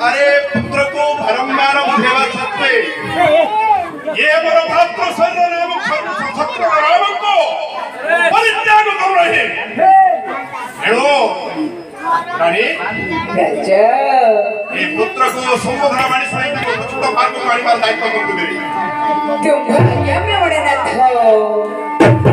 अरे पुत्र को बारंबार बुझेवा सत्वे ये मोर भात्र सर्व नाम छत्र राम को परित्याग कर रहे हेलो रानी राजा ये पुत्र को संबोधन मानी सहित उचित मार्ग को आनिबार दायित्व तुमको देबी तुम भाग्य में बड़े न